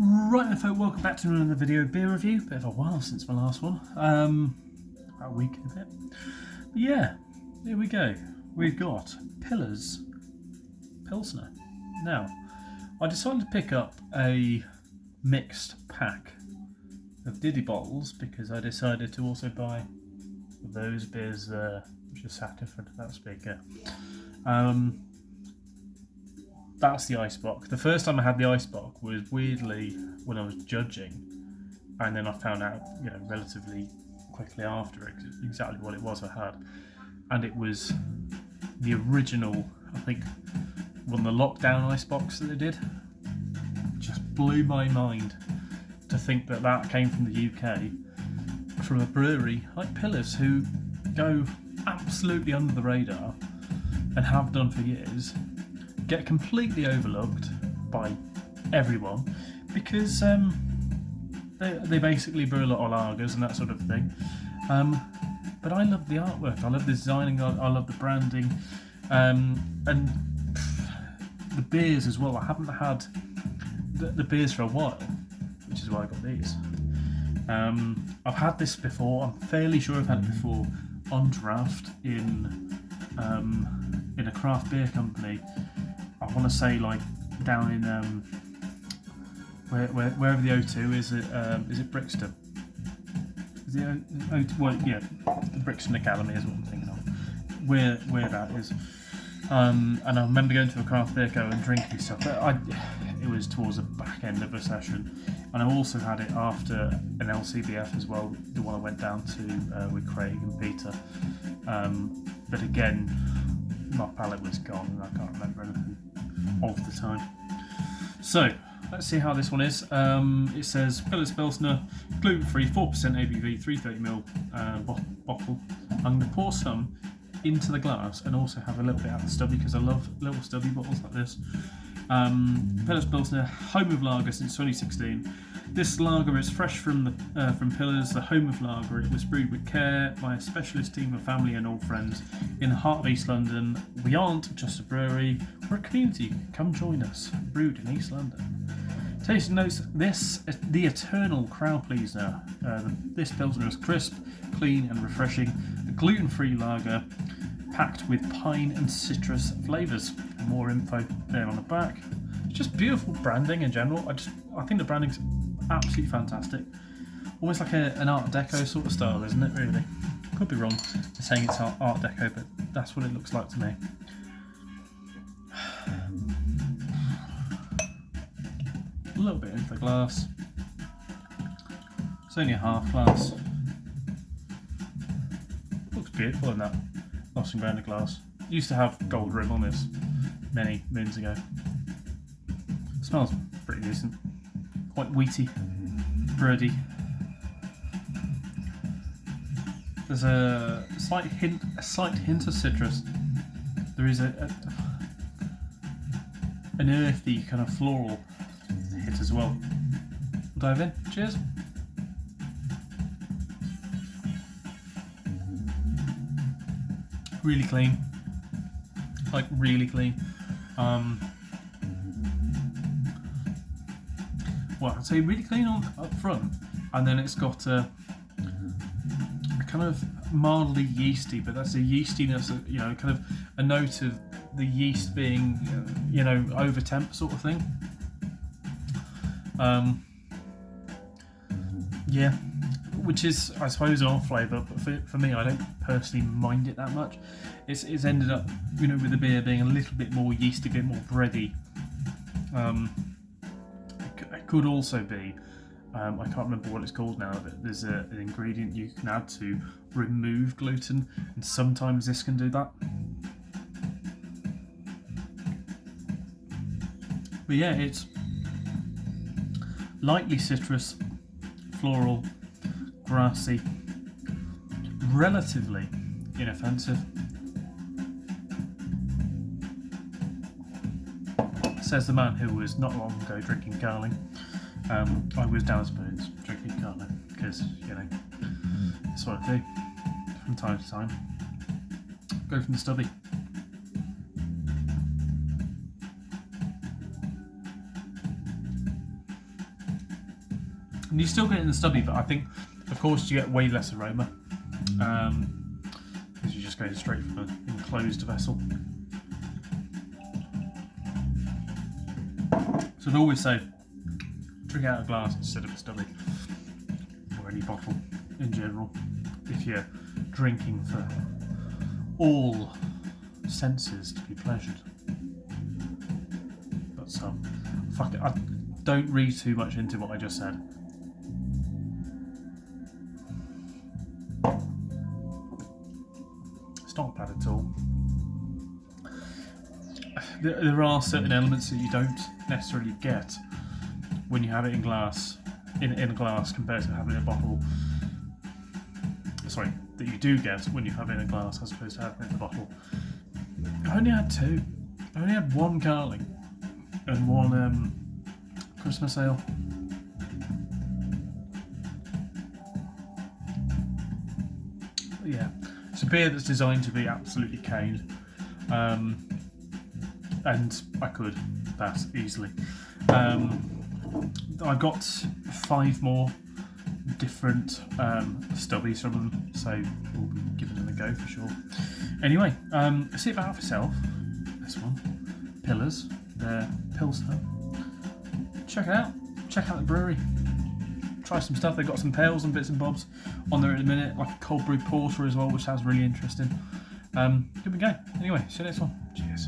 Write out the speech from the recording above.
Right then folk, welcome back to another video beer review. Bit of a while since my last one. About a week and a bit. But yeah, here we go. We've got Pilsner. Now, I decided to pick up a mixed pack of Diddy bottles because I decided to also buy those beers there, which are sat in front of that speaker. That's the icebox. The first time I had the icebox was weirdly when I was judging, and then I found out, relatively quickly after exactly what it was I had, and it was the original. I think one of the lockdown icebox that they did. Just blew my mind to think that came from the UK, from a brewery like Pillars, who go absolutely under the radar and have done for years. Get completely overlooked by everyone because they basically brew a lot of lagers and that sort of thing. But I love the artwork, I love the designing, I love the branding, and the beers as well. I haven't had the beers for a while, which is why I got these. I've had this before. I'm fairly sure I've had it before on draft in a craft beer company. I want to say like down in wherever the O2 is. Is it Brixton? Is it O2? Well, yeah, the Brixton Academy is what I'm thinking of. Where that is. And I remember going to a craft beer co and drinking stuff. It was towards the back end of a session, and I also had it after an LCBF as well. The one I went down to with Craig and Peter. But again, my palate was gone and I can't remember anything of the time. So let's see how this one is. It says Pilsner, gluten-free, 4% ABV, 330ml bottle. I'm going to pour some into the glass and also have a little bit out of the stubby because I love little stubby bottles like this. Pilsner, home of lager since 2016. This lager is fresh from Pillars, the home of lager. It was brewed with care by a specialist team of family and old friends in the heart of East London. We aren't just a brewery, we're a community. Come join us. Brewed in East London. Tasting notes: this the eternal crowd pleaser. This Pilsner is crisp, clean, and refreshing. A gluten-free lager packed with pine and citrus flavours. More info there on the back. It's just beautiful branding in general. I think the branding's absolutely fantastic. Almost like an Art Deco sort of style, isn't it, really? Could be wrong in saying it's Art Deco, but that's what it looks like to me. A little bit into the glass. It's only a half glass. Looks beautiful in that lost and grounded glass. Used to have gold rim on this many moons ago. Smells pretty decent. Quite wheaty, bready. There's a slight hint of citrus. There is an earthy kind of floral hit as well. We'll dive in. Cheers. Really clean. Like really clean. Well, I'd say really clean up front, and then it's got a kind of mildly yeasty, but that's a yeastiness, kind of a note of the yeast being, over temp sort of thing. Yeah, which is, I suppose, an off flavour, but for me, I don't personally mind it that much. It's ended up, with the beer being a little bit more yeasty, a bit more bready. It could also be, I can't remember what it's called now, but there's an ingredient you can add to remove gluten, and sometimes this can do that. But yeah, it's lightly citrus, floral, grassy, relatively inoffensive. Says the man who was not long ago drinking Carling. I was down spoons drinking Carling because, that's what I do from time to time. Go from the stubby. And you still get it in the stubby, but I think, of course, you get way less aroma because you're just going straight from an enclosed vessel. So I'd always say, drink out of a glass instead of a stubby, or any bottle in general, if you're drinking for all senses to be pleasured. But fuck it, I don't read too much into what I just said. It's not bad at all. There are certain elements that you don't necessarily get when you have it in glass, in a glass, compared to having it in a bottle. Sorry, that you do get when you have it in a glass as opposed to having it in a bottle. I only had two. I only had one Carling and one Christmas ale. But yeah, it's a beer that's designed to be absolutely caned. And I could that easily. I got 5 more different stubbies from them, so we'll be giving them a go for sure. Anyway, see it out for yourself. This one, Pillars, they're Pilsner. Check it out. Check out the brewery. Try some stuff. They've got some pails and bits and bobs on there in a minute, like a cold brew porter as well, which sounds really interesting. Give it a go. Anyway, see you next one. Cheers.